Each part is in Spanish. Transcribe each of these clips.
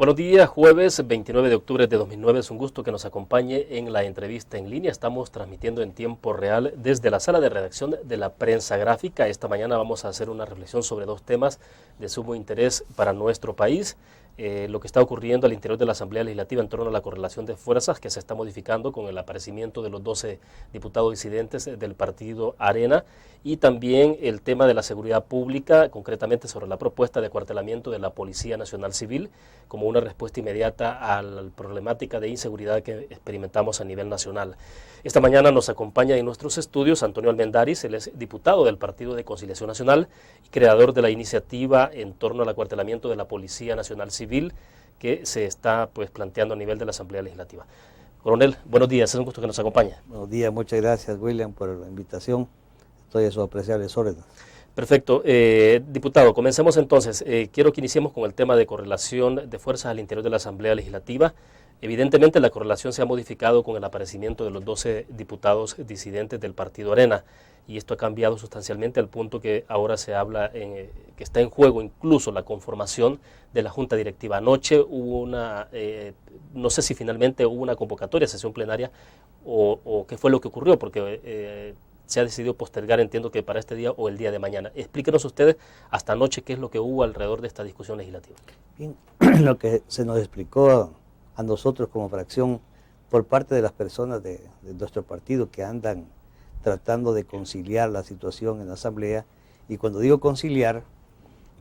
Buenos días, jueves 29 de octubre de 2009. Es un gusto que nos acompañe en la entrevista en línea. Estamos transmitiendo en tiempo real desde la sala de redacción de la Prensa Gráfica. Esta mañana vamos a hacer una reflexión sobre dos temas de sumo interés para nuestro país. Lo que está ocurriendo al interior de la Asamblea Legislativa en torno a la correlación de fuerzas que se está modificando con el aparecimiento de los 12 diputados disidentes del partido Arena, y también el tema de la seguridad pública, concretamente sobre la propuesta de acuartelamiento de la Policía Nacional Civil como una respuesta inmediata a la problemática de inseguridad que experimentamos a nivel nacional. Esta mañana nos acompaña en nuestros estudios Antonio Almendaris. Él es diputado del Partido de Conciliación Nacional y creador de la iniciativa en torno al acuartelamiento de la Policía Nacional Civil que se está planteando a nivel de la Asamblea Legislativa. Coronel, buenos días, es un gusto que nos acompañe. Buenos días, muchas gracias, William, por la invitación. Estoy a sus apreciables órdenes. Perfecto. Diputado, comencemos entonces. Quiero que iniciemos con el tema de correlación de fuerzas al interior de la Asamblea Legislativa. Evidentemente la correlación se ha modificado con el aparecimiento de los 12 diputados disidentes del Partido Arena, y esto ha cambiado sustancialmente al punto que ahora se habla que está en juego incluso la conformación de la Junta Directiva. Anoche hubo una, no sé si finalmente hubo una convocatoria, sesión plenaria, o qué fue lo que ocurrió, porque se ha decidido postergar, entiendo que para este día o el día de mañana. Explíquenos ustedes hasta anoche qué es lo que hubo alrededor de esta discusión legislativa. Bien, lo que se nos explicó a nosotros como fracción por parte de las personas de nuestro partido que andan tratando de conciliar la situación en la Asamblea, y cuando digo conciliar,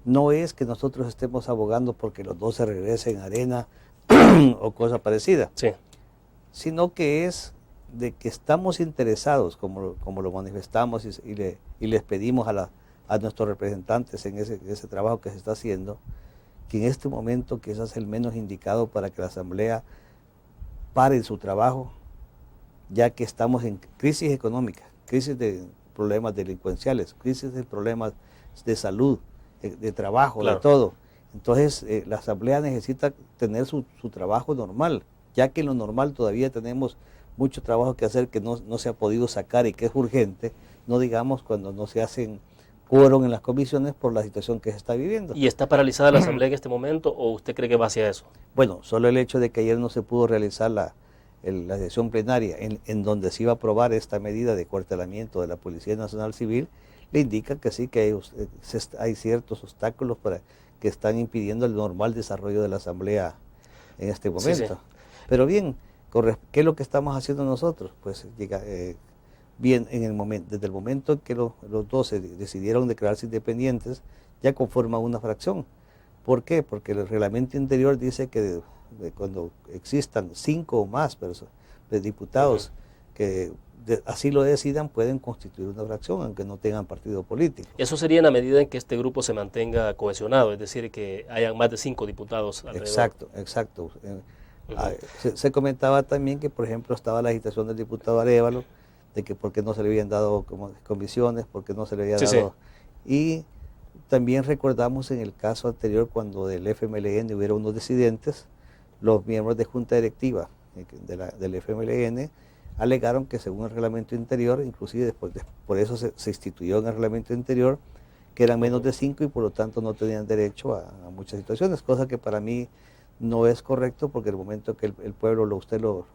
no es que nosotros estemos abogando porque los 12 regresen a Arena o cosa parecida, sí, sino que es de que estamos interesados, como lo manifestamos y les pedimos a nuestros representantes en ese trabajo que se está haciendo, que en este momento quizás es el menos indicado para que la Asamblea pare su trabajo, ya que estamos en crisis económica, crisis de problemas delincuenciales, crisis de problemas de salud, de trabajo, claro, de todo. Entonces la Asamblea necesita tener su trabajo normal, ya que en lo normal todavía tenemos mucho trabajo que hacer que no se ha podido sacar y que es urgente, no digamos cuando no se hacen quórum en las comisiones por la situación que se está viviendo. ¿Y está paralizada la Asamblea en este momento o usted cree que va hacia eso? Bueno, solo el hecho de que ayer no se pudo realizar la sesión plenaria en donde se iba a aprobar esta medida de acuartelamiento de la Policía Nacional Civil, le indica que sí, que hay ciertos obstáculos que están impidiendo el normal desarrollo de la Asamblea en este momento. Sí, sí. Pero bien, ¿qué es lo que estamos haciendo nosotros? Pues bien, desde el momento en que los 12 decidieron declararse independientes, ya conforman una fracción. ¿Por qué? Porque el reglamento interior dice que cuando existan 5 o más de diputados que así lo decidan, pueden constituir una fracción, aunque no tengan partido político. Eso sería en la medida en que este grupo se mantenga cohesionado, es decir, que hayan más de 5 diputados alrededor. Exacto. Se comentaba también que, por ejemplo, estaba la agitación del diputado Arévalo, de que por qué no se le habían dado comisiones, por qué no se le había dado. Sí. Y también recordamos en el caso anterior, cuando del FMLN hubiera unos disidentes, los miembros de Junta Directiva del FMLN alegaron que según el reglamento interior, inclusive por eso se instituyó en el reglamento interior, que eran menos de 5 y por lo tanto no tenían derecho a muchas situaciones, cosa que para mí no es correcto, porque el momento que el pueblo usted lo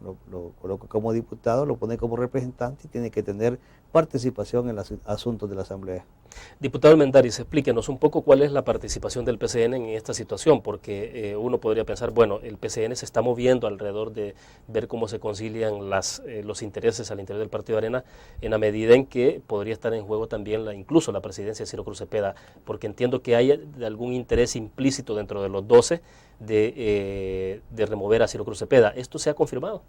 coloca como diputado, lo pone como representante y tiene que tener participación en los asuntos de la Asamblea. Diputado Almendaris, explíquenos un poco cuál es la participación del PCN en esta situación, porque uno podría pensar, bueno, el PCN se está moviendo alrededor de ver cómo se concilian los intereses al interior del Partido Arena, en la medida en que podría estar en juego también incluso la presidencia de Ciro Cruz Cepeda, porque entiendo que hay algún interés implícito dentro de los 12 de remover a Ciro Cruz Cepeda. ¿Esto se ha confirmado?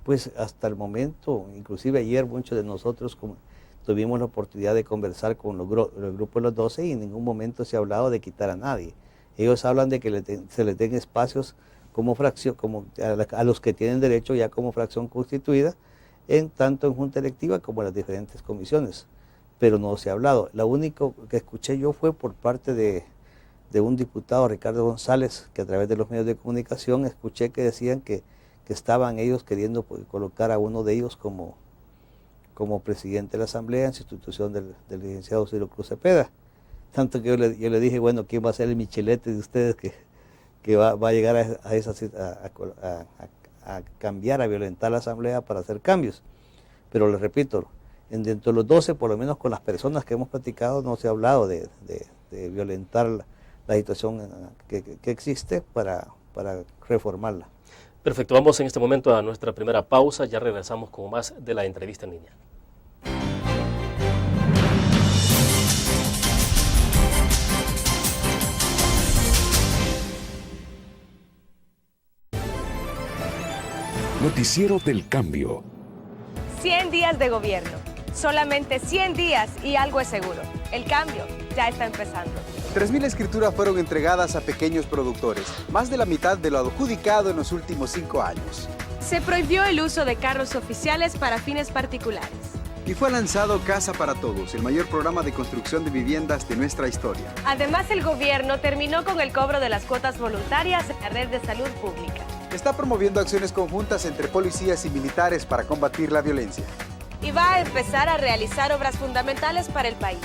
Pues hasta el momento, inclusive ayer muchos de nosotros tuvimos la oportunidad de conversar con el grupo de los 12 y en ningún momento se ha hablado de quitar a nadie. Ellos hablan de que se les den espacios como fracción, a los que tienen derecho ya como fracción constituida, tanto en Junta Directiva como en las diferentes comisiones, pero no se ha hablado. Lo único que escuché yo fue por parte de un diputado, Ricardo González, que a través de los medios de comunicación escuché que decían que estaban ellos queriendo colocar a uno de ellos como presidente de la Asamblea en sustitución del licenciado Ciro Cruz Cepeda. Tanto que yo le dije, bueno, ¿quién va a ser el michelete de ustedes que va a llegar a cambiar, a violentar la Asamblea para hacer cambios. Pero les repito, dentro de los 12, por lo menos con las personas que hemos platicado, no se ha hablado de violentar la situación que existe para reformarla. Perfecto, vamos en este momento a nuestra primera pausa, ya regresamos con más de la entrevista en línea. Noticiero del Cambio. 100 días de gobierno, solamente 100 días y algo es seguro. El cambio ya está empezando. 3.000 escrituras fueron entregadas a pequeños productores, más de la mitad de lo adjudicado en los últimos 5 años. Se prohibió el uso de carros oficiales para fines particulares. Y fue lanzado Casa para Todos, el mayor programa de construcción de viviendas de nuestra historia. Además, el gobierno terminó con el cobro de las cuotas voluntarias en la red de salud pública. Está promoviendo acciones conjuntas entre policías y militares para combatir la violencia. Y va a empezar a realizar obras fundamentales para el país,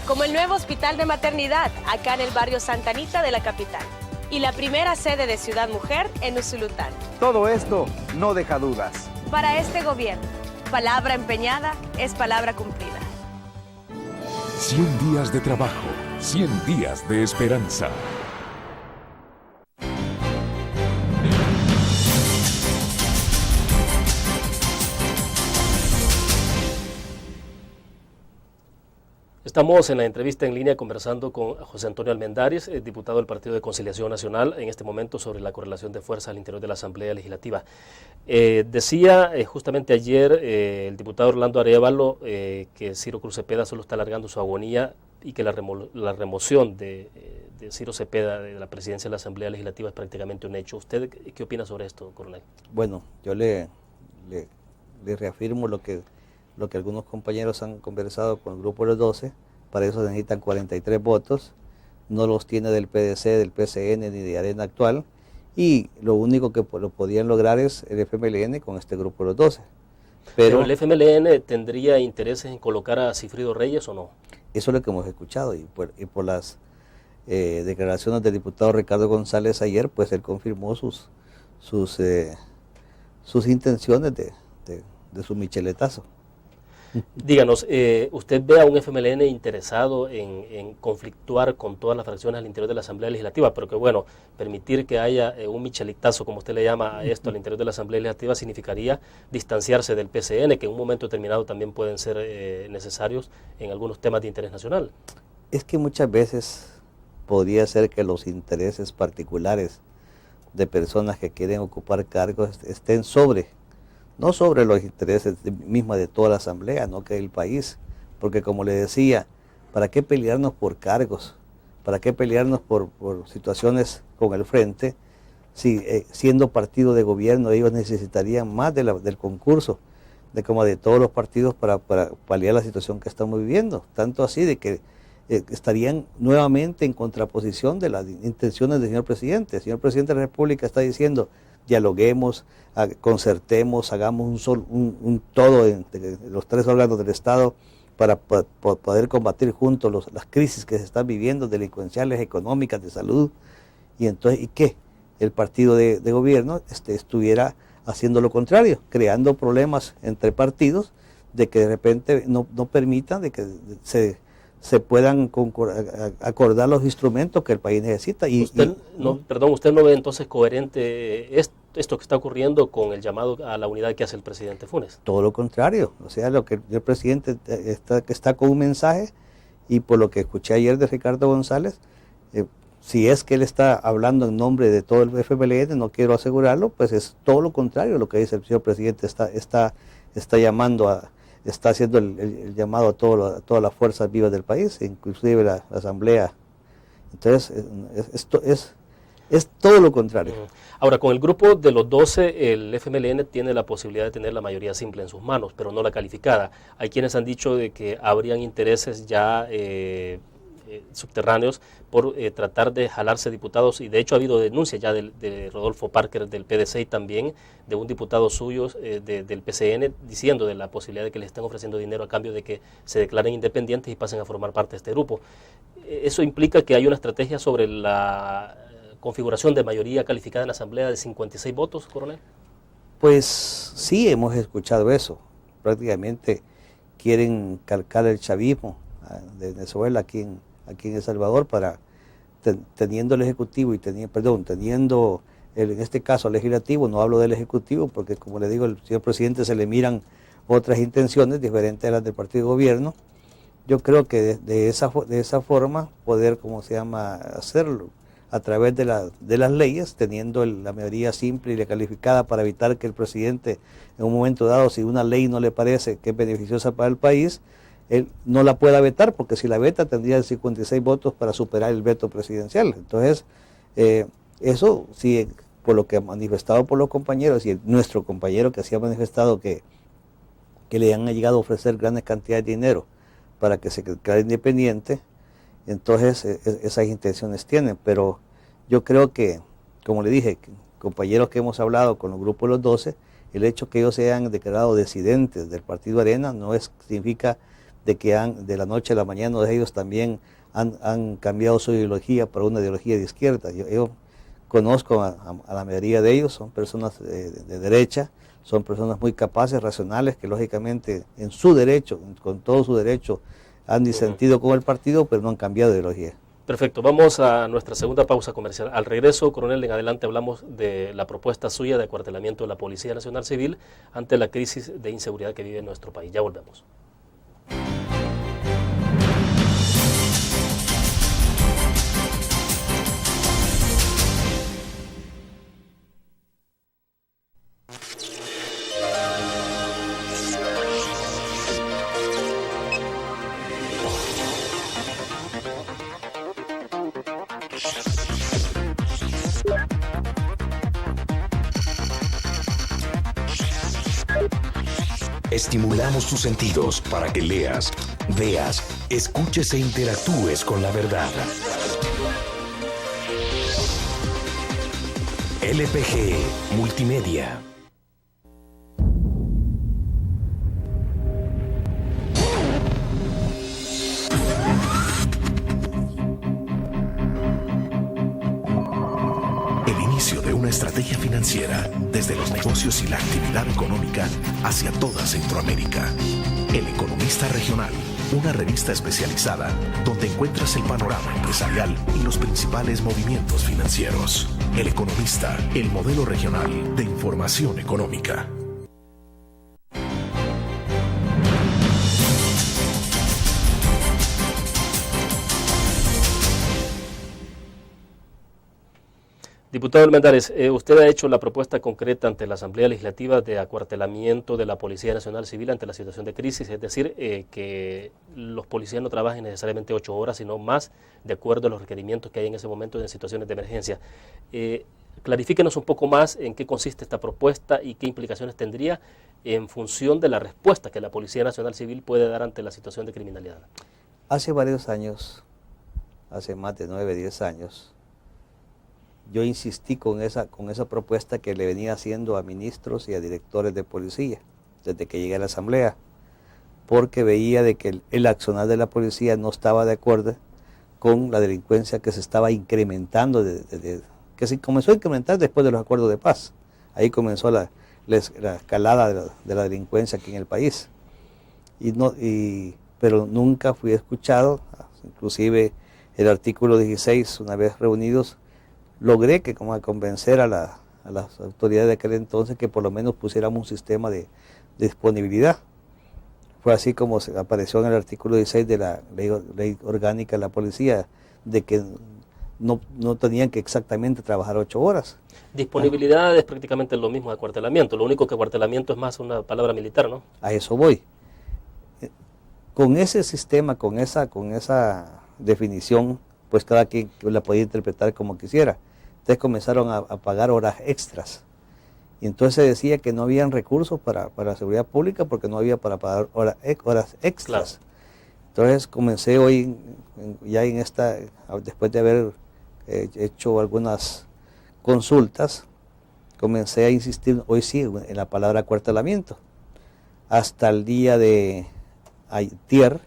como el nuevo hospital de maternidad acá en el barrio Santa Anita de la capital y la primera sede de Ciudad Mujer en Usulután. Todo esto no deja dudas. Para este gobierno, palabra empeñada es palabra cumplida. 100 días de trabajo, 100 días de esperanza. Estamos en la entrevista en línea conversando con José Antonio Almendares, diputado del Partido de Conciliación Nacional, en este momento sobre la correlación de fuerzas al interior de la Asamblea Legislativa. Decía justamente ayer el diputado Orlando Arévalo que Ciro Cruz Cepeda solo está alargando su agonía y que la remoción de Ciro Cepeda de la presidencia de la Asamblea Legislativa es prácticamente un hecho. ¿Usted qué opina sobre esto, coronel? Bueno, yo le reafirmo lo que algunos compañeros han conversado con el grupo de los 12, para eso necesitan 43 votos, no los tiene del PDC, del PCN ni de Arena Actual, y lo único que lo podían lograr es el FMLN con este grupo de los 12. Pero el FMLN tendría intereses en colocar a Sigfrido Reyes o no? Eso es lo que hemos escuchado, y por las declaraciones del diputado Ricardo González ayer, pues él confirmó sus intenciones de su micheletazo. Díganos, ¿usted ve a un FMLN interesado en conflictuar con todas las fracciones al interior de la Asamblea Legislativa? Pero que bueno, permitir que haya un michelitazo, como usted le llama a esto, al interior de la Asamblea Legislativa significaría distanciarse del PCN, que en un momento determinado también pueden ser necesarios en algunos temas de interés nacional. Es que muchas veces podría ser que los intereses particulares de personas que quieren ocupar cargos estén no sobre los intereses mismos de toda la Asamblea, no que del país, porque como le decía, ¿para qué pelearnos por cargos? ¿Para qué pelearnos por situaciones con el frente? Si siendo partido de gobierno ellos necesitarían más del concurso, como de todos los partidos para paliar la situación que estamos viviendo, tanto así de que estarían nuevamente en contraposición de las intenciones del señor presidente. El señor presidente de la República está diciendo: dialoguemos, concertemos, hagamos un todo entre los tres órganos del Estado para poder combatir juntos las crisis que se están viviendo, delincuenciales, económicas, de salud. Y entonces, ¿y qué? El partido de gobierno estuviera haciendo lo contrario, creando problemas entre partidos, de que de repente no permitan de que se puedan acordar los instrumentos que el país necesita. ¿Usted no ve entonces coherente esto que está ocurriendo con el llamado a la unidad que hace el presidente Funes? Todo lo contrario, o sea, lo que el presidente está con un mensaje, y por lo que escuché ayer de Ricardo González, si es que él está hablando en nombre de todo el FMLN, no quiero asegurarlo, pues es todo lo contrario lo que dice el señor presidente. Está haciendo el llamado a todas las fuerzas vivas del país, inclusive la Asamblea. Entonces, esto es todo lo contrario. Ahora, con el grupo de los 12, el FMLN tiene la posibilidad de tener la mayoría simple en sus manos, pero no la calificada. Hay quienes han dicho de que habrían intereses ya subterráneos por tratar de jalarse diputados, y de hecho ha habido denuncias ya de Rodolfo Parker del PDC y también de un diputado suyo del PCN diciendo de la posibilidad de que les estén ofreciendo dinero a cambio de que se declaren independientes y pasen a formar parte de este grupo. Eso implica que hay una estrategia sobre la configuración de mayoría calificada en la Asamblea de 56 votos, coronel? Pues sí, hemos escuchado eso. Prácticamente quieren calcar el chavismo de Venezuela aquí en El Salvador para, teniendo el Ejecutivo y teniendo en este caso el Legislativo, no hablo del Ejecutivo porque como le digo, al señor presidente se le miran otras intenciones diferentes a las del partido de gobierno. Yo creo que de esa forma poder, hacerlo a través de las leyes, teniendo la mayoría simple y la calificada para evitar que el presidente en un momento dado, si una ley no le parece que es beneficiosa para el país, él no la pueda vetar, porque si la veta tendría 56 votos para superar el veto presidencial. Entonces, eso sí, por lo que ha manifestado por los compañeros y nuestro compañero que sí ha manifestado que le han llegado a ofrecer grandes cantidades de dinero para que se declare independiente, entonces esas intenciones tienen. Pero yo creo que, como le dije, compañeros que hemos hablado con los grupos de los 12, el hecho que ellos se hayan declarado disidentes del partido Arena no significa de que de la noche a la mañana ellos también han cambiado su ideología para una ideología de izquierda. Yo conozco a la mayoría de ellos, son personas de derecha, son personas muy capaces, racionales, que lógicamente en su derecho, con todo su derecho, han disentido con el partido, pero no han cambiado de ideología. Perfecto, vamos a nuestra segunda pausa comercial. Al regreso, coronel, en adelante hablamos de la propuesta suya de acuartelamiento de la Policía Nacional Civil ante la crisis de inseguridad que vive nuestro país. Ya volvemos. Estimulamos tus sentidos para que leas, veas, escuches e interactúes con la verdad. LPG Multimedia. El inicio de una estrategia financiera desde los negocios y la actividad económica hacia toda Centroamérica. El Economista Regional, una revista especializada donde encuentras el panorama empresarial y los principales movimientos financieros. El Economista, el modelo regional de información económica. Diputado Armendáriz, usted ha hecho la propuesta concreta ante la Asamblea Legislativa de acuartelamiento de la Policía Nacional Civil ante la situación de crisis, es decir, que los policías no trabajen necesariamente 8 horas, sino más de acuerdo a los requerimientos que hay en ese momento en situaciones de emergencia. Clarifíquenos un poco más en qué consiste esta propuesta y qué implicaciones tendría en función de la respuesta que la Policía Nacional Civil puede dar ante la situación de criminalidad. Hace varios años, hace más de 9, 10 años, yo insistí con esa propuesta que le venía haciendo a ministros y a directores de policía desde que llegué a la Asamblea, porque veía de que el accionar de la policía no estaba de acuerdo con la delincuencia que se estaba incrementando, que se comenzó a incrementar después de los acuerdos de paz. Ahí comenzó la escalada de la delincuencia aquí en el país. Pero nunca fui escuchado, inclusive el artículo 16, una vez reunidos, logré convencer a las autoridades de aquel entonces que por lo menos pusiéramos un sistema de disponibilidad. Fue así como apareció en el artículo 16 de la ley orgánica de la policía, de que no tenían que exactamente trabajar 8 horas. Disponibilidad es prácticamente lo mismo de acuartelamiento, lo único que acuartelamiento es más una palabra militar, ¿no? A eso voy. Con ese sistema, con esa definición, pues cada quien la podía interpretar como quisiera. Entonces comenzaron a pagar horas extras. Y entonces se decía que no habían recursos para la seguridad pública porque no había para pagar horas extras. Claro. Entonces comencé hoy, después de haber hecho algunas consultas, comencé a insistir hoy sí en la palabra acuartelamiento. Hasta el día de ayer,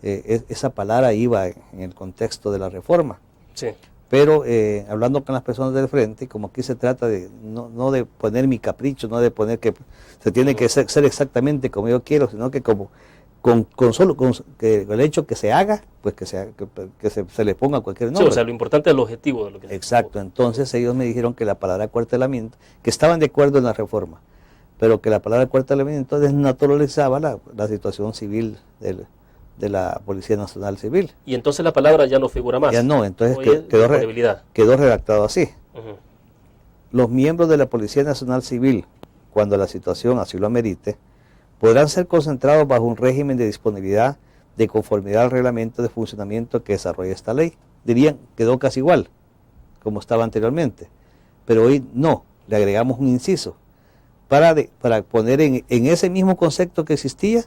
esa palabra iba en el contexto de la reforma. Sí. Pero hablando con las personas del frente, como aquí se trata de no de poner mi capricho, no de poner que se tiene que ser exactamente como yo quiero, sino que como con que el hecho que se haga, pues que se le ponga cualquier nombre. Sí, o sea, lo importante es el objetivo de lo que se Exacto, entonces ellos me dijeron que la palabra acuartelamiento, que estaban de acuerdo en la reforma, pero que la palabra acuartelamiento desnaturalizaba la situación civil de la Policía Nacional Civil. Y entonces la palabra ya no figura más. Ya no, entonces Oye, quedó redactado así. Uh-huh. Los miembros de la Policía Nacional Civil, cuando la situación así lo amerite, podrán ser concentrados bajo un régimen de disponibilidad de conformidad al reglamento de funcionamiento que desarrolla esta ley. Dirían, quedó casi igual, como estaba anteriormente. Pero hoy no, le agregamos un inciso, para poner en ese mismo concepto que existía,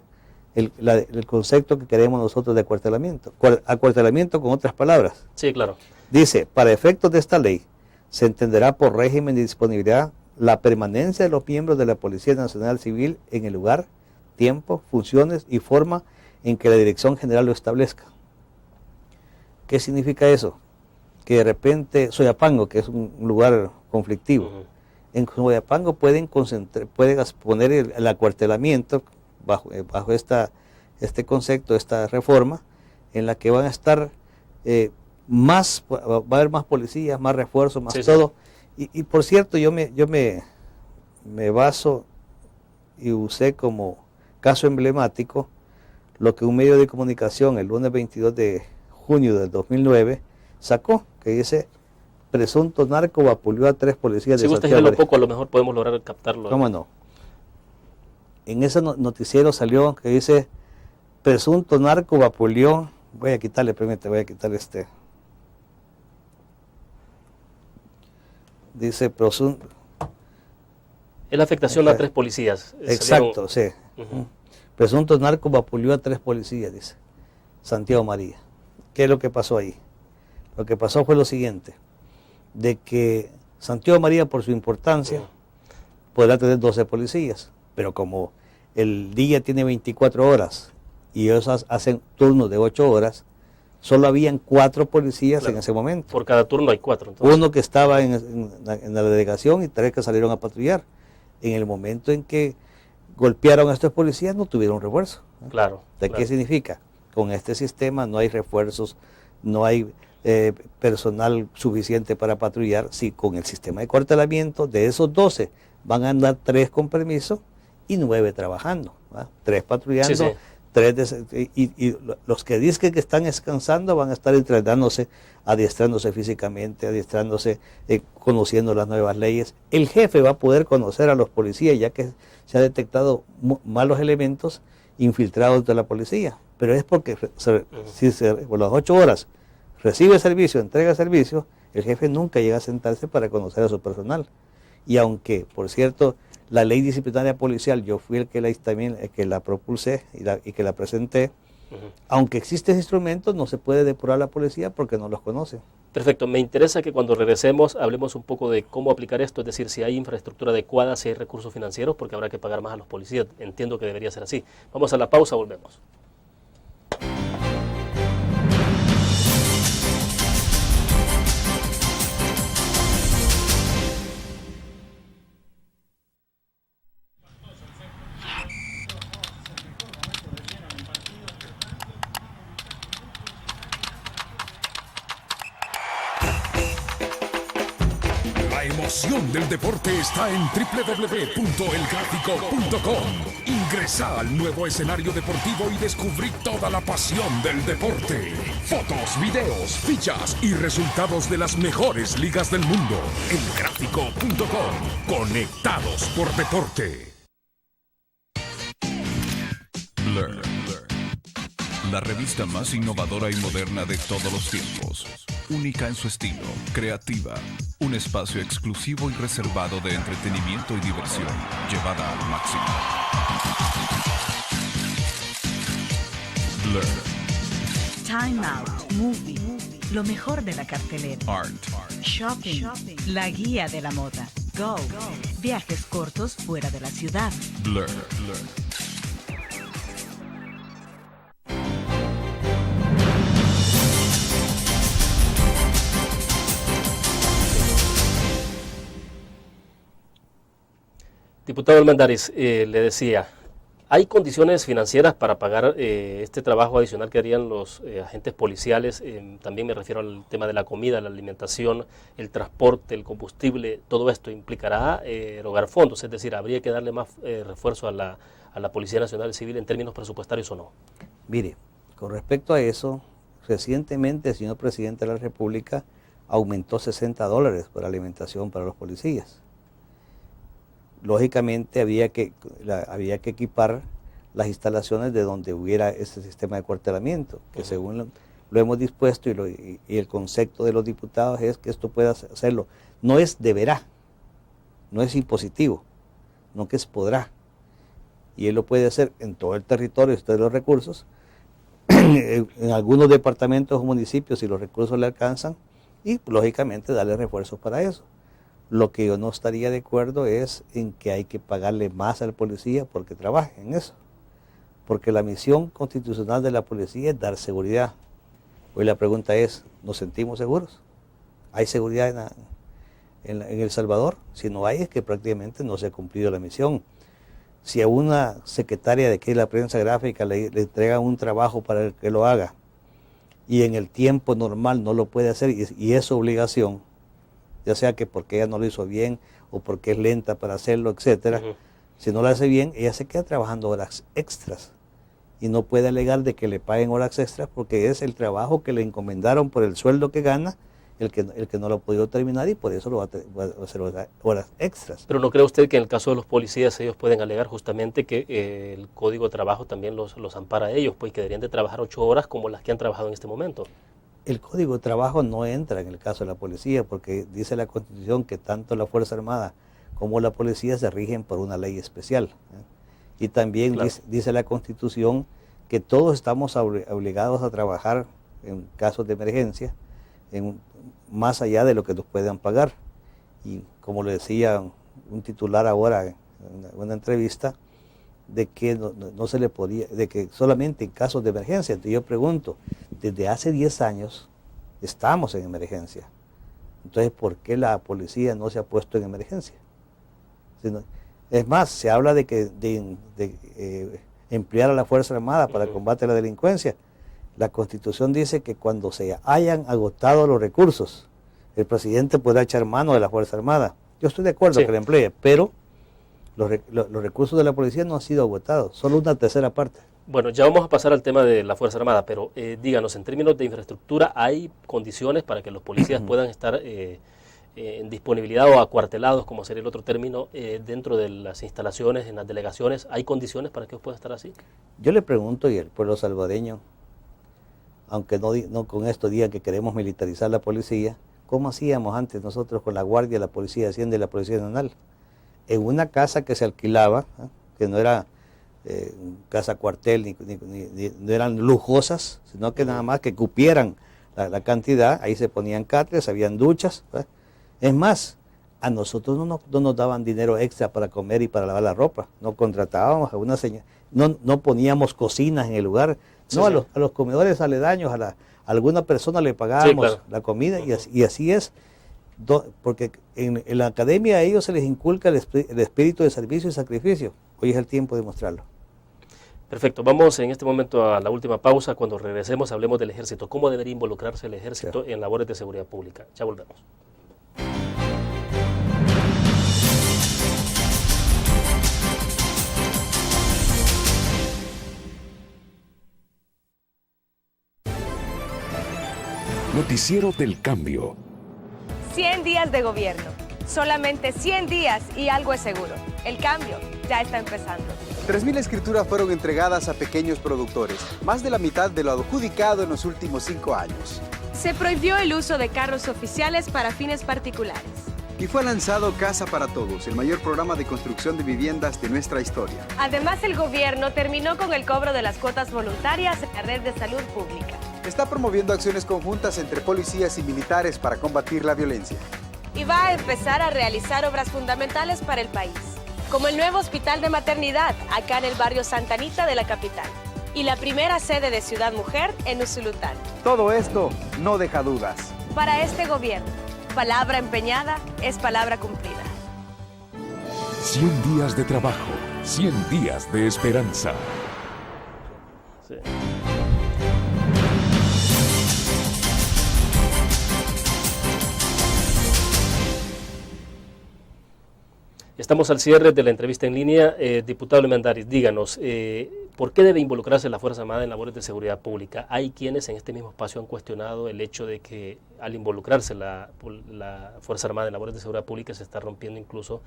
el concepto que queremos nosotros de acuartelamiento. Acuartelamiento con otras palabras. Sí, claro. Dice, para efectos de esta ley, se entenderá por régimen de disponibilidad la permanencia de los miembros de la Policía Nacional Civil en el lugar, tiempo, funciones y forma en que la Dirección General lo establezca. ¿Qué significa eso? Que de repente Soyapango, que es un lugar conflictivo, en Soyapango pueden poner el acuartelamiento bajo este concepto, esta reforma, en la que van a estar va a haber más policías, más refuerzos, más todo. Sí. Y por cierto, yo me baso y usé como caso emblemático lo que un medio de comunicación el lunes 22 de junio del 2009 sacó, que dice: presunto narco vapuleó a 3 policías de Santiago. Si gusta poco, a lo mejor podemos lograr captarlo. ¿Cómo no? En ese noticiero salió que dice: presunto narco vapuleó. Voy a quitarle este. Dice presunto. Es la afectación a 3 policías. Exacto, sí. Presunto narco vapuleó a 3 policías, dice Santiago María. ¿Qué es lo que pasó ahí? Lo que pasó fue lo siguiente: de que Santiago María, por su importancia, podrá tener 12 policías, pero como el día tiene 24 horas y ellos hacen turnos de 8 horas, solo habían 4 policías en ese momento. Por cada turno hay 4. Entonces. Uno que estaba en la delegación y 3 que salieron a patrullar. En el momento en que golpearon a estos policías no tuvieron refuerzo. Claro. ¿Qué significa? Con este sistema no hay refuerzos, no hay personal suficiente para patrullar. Si con el sistema de acuartelamiento, de esos 12 van a andar 3 con permiso y 9 trabajando, ¿verdad? 3 patrullando, sí. 3 y los que dicen que están descansando van a estar entrenándose, adiestrándose físicamente, conociendo las nuevas leyes. El jefe va a poder conocer a los policías, ya que se ha detectado malos elementos infiltrados de la policía, pero es porque si por las 8 horas recibe servicio, entrega servicio, el jefe nunca llega a sentarse para conocer a su personal. Y aunque, por cierto, la ley disciplinaria policial, yo fui el que la propulsé y que la presenté, aunque existen instrumentos, no se puede depurar a la policía porque no los conoce. Perfecto, me interesa que cuando regresemos hablemos un poco de cómo aplicar esto, es decir, si hay infraestructura adecuada, si hay recursos financieros, porque habrá que pagar más a los policías. Entiendo que debería ser así. Vamos a la pausa, volvemos. La emoción del deporte está en www.elgráfico.com. Ingresa al nuevo escenario deportivo y descubrí toda la pasión del deporte. Fotos, videos, fichas y resultados de las mejores ligas del mundo. Elgráfico.com. Conectados por deporte. Blur. La revista más innovadora y moderna de todos los tiempos. Única en su estilo, creativa. Un espacio exclusivo y reservado de entretenimiento y diversión, llevada al máximo. Blur. Time Out, Movie, lo mejor de la cartelera. Art. Shopping, la guía de la moda. Go, viajes cortos fuera de la ciudad. Blur. Diputado Almendaris, le decía, ¿hay condiciones financieras para pagar este trabajo adicional que harían los agentes policiales? También me refiero al tema de la comida, la alimentación, el transporte, el combustible. Todo esto implicará erogar fondos, es decir, ¿habría que darle más refuerzo a la Policía Nacional Civil en términos presupuestarios o no? Mire, con respecto a eso, recientemente el señor presidente de la República aumentó $60 por alimentación para los policías. Lógicamente había que equipar las instalaciones de donde hubiera ese sistema de acuartelamiento, que según lo hemos dispuesto y el concepto de los diputados es que esto pueda hacerlo. No es deberá, no es impositivo, no que es podrá. Y él lo puede hacer en todo el territorio, de los recursos, en algunos departamentos o municipios si los recursos le alcanzan, y lógicamente darle refuerzos para eso. Lo que yo no estaría de acuerdo es en que hay que pagarle más al policía porque trabaje en eso. Porque la misión constitucional de la policía es dar seguridad. Hoy la pregunta es, ¿nos sentimos seguros? ¿Hay seguridad en El Salvador? Si no hay, es que prácticamente no se ha cumplido la misión. Si a una secretaria de aquí de la prensa gráfica le entrega un trabajo para que lo haga y en el tiempo normal no lo puede hacer y es su obligación, ya sea que porque ella no lo hizo bien o porque es lenta para hacerlo, etcétera. Si no lo hace bien, ella se queda trabajando horas extras y no puede alegar de que le paguen horas extras porque es el trabajo que le encomendaron por el sueldo que gana, el que no lo ha podido terminar y por eso lo va a hacer horas extras. Pero ¿no cree usted que en el caso de los policías ellos pueden alegar justamente que el Código de Trabajo también los ampara a ellos, pues que deberían de trabajar 8 horas como las que han trabajado en este momento? El Código de Trabajo no entra en el caso de la policía porque dice la Constitución que tanto la Fuerza Armada como la policía se rigen por una ley especial. Y también claro, dice la Constitución que todos estamos obligados a trabajar en casos de emergencia, más allá de lo que nos puedan pagar. Y como le decía un titular ahora en una entrevista, de que no se le podía, de que solamente en casos de emergencia. Entonces yo pregunto, desde hace 10 años estamos en emergencia. Entonces, ¿por qué la policía no se ha puesto en emergencia? Es más, se habla de emplear a la Fuerza Armada para combate a la delincuencia. La Constitución dice que cuando se hayan agotado los recursos, el presidente podrá echar mano de la Fuerza Armada. Yo estoy de acuerdo que la emplee, pero los recursos de la policía no han sido agotados, solo una tercera parte. Bueno, ya vamos a pasar al tema de la Fuerza Armada, pero díganos, en términos de infraestructura, ¿hay condiciones para que los policías puedan estar en disponibilidad o acuartelados, como sería el otro término, dentro de las instalaciones, en las delegaciones? ¿Hay condiciones para que ellos puedan estar así? Yo le pregunto, y el pueblo salvadoreño, aunque no con esto digan que queremos militarizar la policía, ¿cómo hacíamos antes nosotros con la Guardia, la Policía de Hacienda y la Policía Nacional? En una casa que se alquilaba, que no era casa cuartel, no eran lujosas, sino que nada más que cupieran la cantidad, ahí se ponían catres, habían duchas. Es más, a nosotros no nos daban dinero extra para comer y para lavar la ropa, no contratábamos a una señora, no poníamos cocinas en el lugar, no, sí. A los comedores aledaños, a alguna persona le pagábamos sí, claro, la comida y así es. Porque en la academia a ellos se les inculca el espíritu de servicio y sacrificio. Hoy es el tiempo de mostrarlo. Perfecto. Vamos en este momento a la última pausa. Cuando regresemos hablemos del ejército. ¿Cómo debería involucrarse el ejército en labores de seguridad pública? Ya volvemos. Noticiero del Cambio. 100 días de gobierno, solamente 100 días y algo es seguro, el cambio ya está empezando. 3.000 escrituras fueron entregadas a pequeños productores, más de la mitad de lo adjudicado en los últimos 5 años. Se prohibió el uso de carros oficiales para fines particulares. Y fue lanzado Casa para Todos, el mayor programa de construcción de viviendas de nuestra historia. Además, el gobierno terminó con el cobro de las cuotas voluntarias en la red de salud pública. Está promoviendo acciones conjuntas entre policías y militares para combatir la violencia. Y va a empezar a realizar obras fundamentales para el país, como el nuevo hospital de maternidad acá en el barrio Santa Anita de la capital y la primera sede de Ciudad Mujer en Usulután. Todo esto no deja dudas. Para este gobierno, palabra empeñada es palabra cumplida. 100 días de trabajo, 100 días de esperanza. Sí. Estamos al cierre de la entrevista en línea. Diputado Lemendaris, díganos, ¿por qué debe involucrarse la Fuerza Armada en labores de seguridad pública? Hay quienes en este mismo espacio han cuestionado el hecho de que al involucrarse la Fuerza Armada en labores de seguridad pública se está rompiendo incluso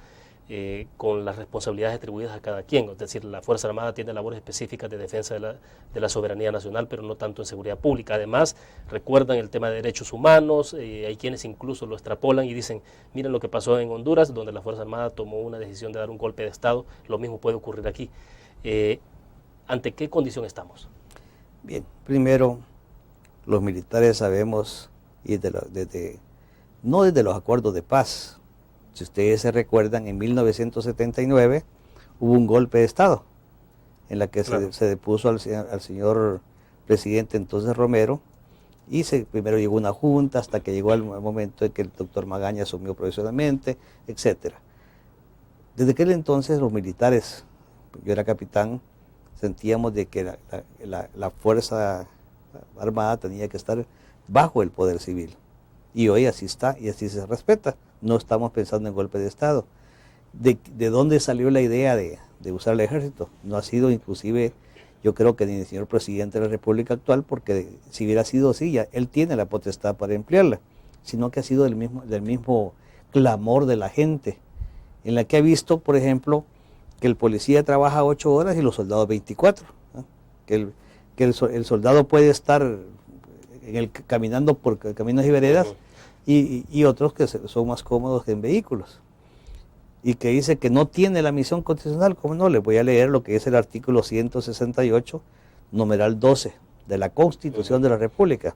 con las responsabilidades atribuidas a cada quien. Es decir, la Fuerza Armada tiene labores específicas de defensa de la soberanía nacional, pero no tanto en seguridad pública. Además, recuerdan el tema de derechos humanos, hay quienes incluso lo extrapolan y dicen, miren lo que pasó en Honduras, donde la Fuerza Armada tomó una decisión de dar un golpe de Estado, lo mismo puede ocurrir aquí. ¿Ante qué condición estamos? Bien, primero, los militares sabemos, y no desde los acuerdos de paz. Si ustedes se recuerdan, en 1979 hubo un golpe de Estado en la que claro, se depuso al señor presidente entonces Romero, y primero llegó una junta hasta que llegó el momento en que el doctor Magaña asumió provisionalmente, etcétera. Desde aquel entonces los militares, yo era capitán, sentíamos de que la Fuerza Armada tenía que estar bajo el poder civil. Y hoy así está y así se respeta. No estamos pensando en golpe de Estado. ¿De dónde salió la idea de usar el ejército? No ha sido inclusive, yo creo que ni el señor presidente de la República actual, porque si hubiera sido así, ya él tiene la potestad para emplearla, sino que ha sido del mismo clamor de la gente, en la que ha visto, por ejemplo, que el policía trabaja 8 horas y los soldados 24, ¿no? Que el soldado puede estar caminando por caminos y veredas, y otros que son más cómodos en vehículos, y que dice que no tiene la misión constitucional. ¿Cómo no? Les voy a leer lo que es el artículo 168, numeral 12 de la Constitución de la República.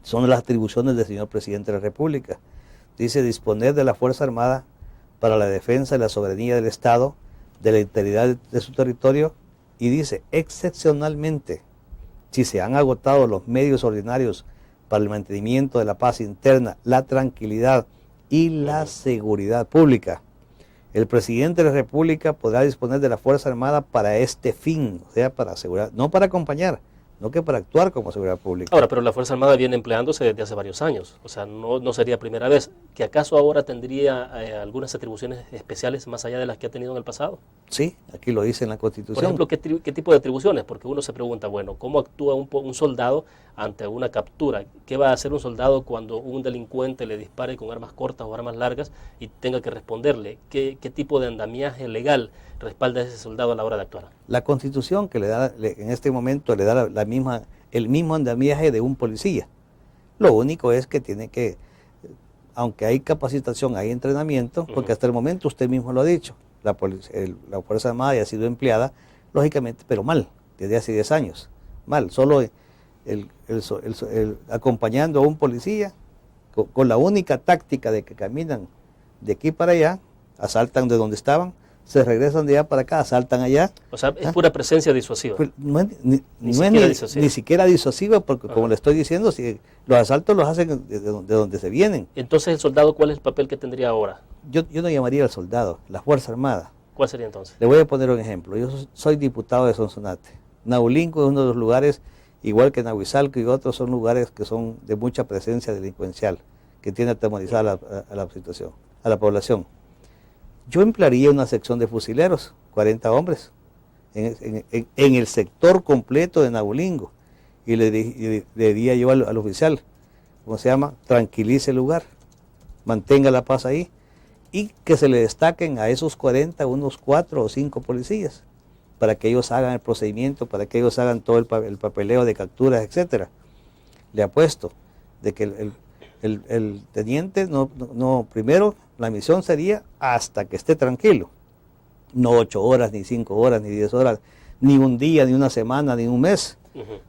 Son las atribuciones del señor presidente de la República. Dice: disponer de la Fuerza Armada para la defensa de la soberanía del Estado, de la integridad de su territorio, y dice, excepcionalmente, si se han agotado los medios ordinarios para el mantenimiento de la paz interna, la tranquilidad y la seguridad pública, el presidente de la República podrá disponer de la Fuerza Armada para este fin, o sea, para asegurar, no para acompañar, no que para actuar como seguridad pública. Ahora, pero la Fuerza Armada viene empleándose desde hace varios años, o sea, no sería primera vez. ¿Que acaso ahora tendría algunas atribuciones especiales más allá de las que ha tenido en el pasado? Sí, aquí lo dice en la Constitución. Por ejemplo, ¿qué tipo de atribuciones? Porque uno se pregunta, bueno, ¿cómo actúa un soldado ante una captura? ¿Qué va a hacer un soldado cuando un delincuente le dispare con armas cortas o armas largas y tenga que responderle? ¿Qué tipo de andamiaje legal respalda a ese soldado a la hora de actuar? La Constitución que en este momento le da el mismo andamiaje de un policía. Lo único es que tiene que, aunque hay capacitación, hay entrenamiento, porque hasta el momento usted mismo lo ha dicho, la Fuerza Armada ya ha sido empleada, lógicamente, pero mal, desde hace 10 años, mal, solo acompañando a un policía, con la única táctica de que caminan de aquí para allá, asaltan de donde estaban, se regresan de allá para acá, asaltan allá. O sea, es pura presencia disuasiva. Pues no es ni siquiera disuasiva, porque como le estoy diciendo, si los asaltos los hacen de donde se vienen. Entonces, ¿el soldado cuál es el papel que tendría ahora? Yo no llamaría al soldado, la Fuerza Armada. ¿Cuál sería entonces? Le voy a poner un ejemplo. Yo soy diputado de Sonsonate. Nahulinco es uno de los lugares, igual que Nahuizalco y otros, son lugares que son de mucha presencia delincuencial, que tiene atemorizada a la situación, a la población. Yo emplearía una sección de fusileros, 40 hombres, en el sector completo de Nahulingo, y le diría yo al oficial, ¿cómo se llama? Tranquilice el lugar, mantenga la paz ahí, y que se le destaquen a esos 40 unos 4 o 5 policías, para que ellos hagan el procedimiento, para que ellos hagan todo el papeleo de capturas, etcétera. Le apuesto de que el teniente primero la misión sería hasta que esté tranquilo, no 8 horas, ni 5 horas, ni 10 horas, ni un día, ni una semana, ni un mes.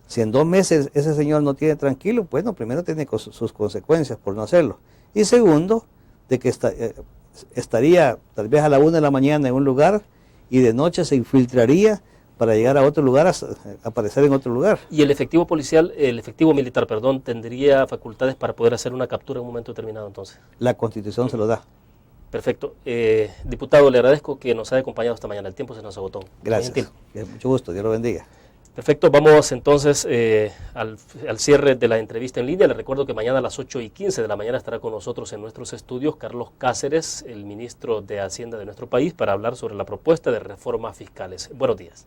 Si en 2 meses ese señor no tiene tranquilo, bueno, primero tiene sus consecuencias por no hacerlo. Y segundo, de que estaría tal vez a la 1 de la mañana en un lugar y de noche se infiltraría para llegar a otro lugar, a aparecer en otro lugar. ¿Y el efectivo militar, tendría facultades para poder hacer una captura en un momento determinado entonces? La Constitución se lo da. Perfecto. Diputado, le agradezco que nos haya acompañado esta mañana. El tiempo se nos agotó. Gracias. Mucho gusto. Dios lo bendiga. Perfecto. Vamos entonces al cierre de la entrevista en línea. Le recuerdo que mañana a las 8:15 de la mañana estará con nosotros en nuestros estudios Carlos Cáceres, el ministro de Hacienda de nuestro país, para hablar sobre la propuesta de reformas fiscales. Buenos días.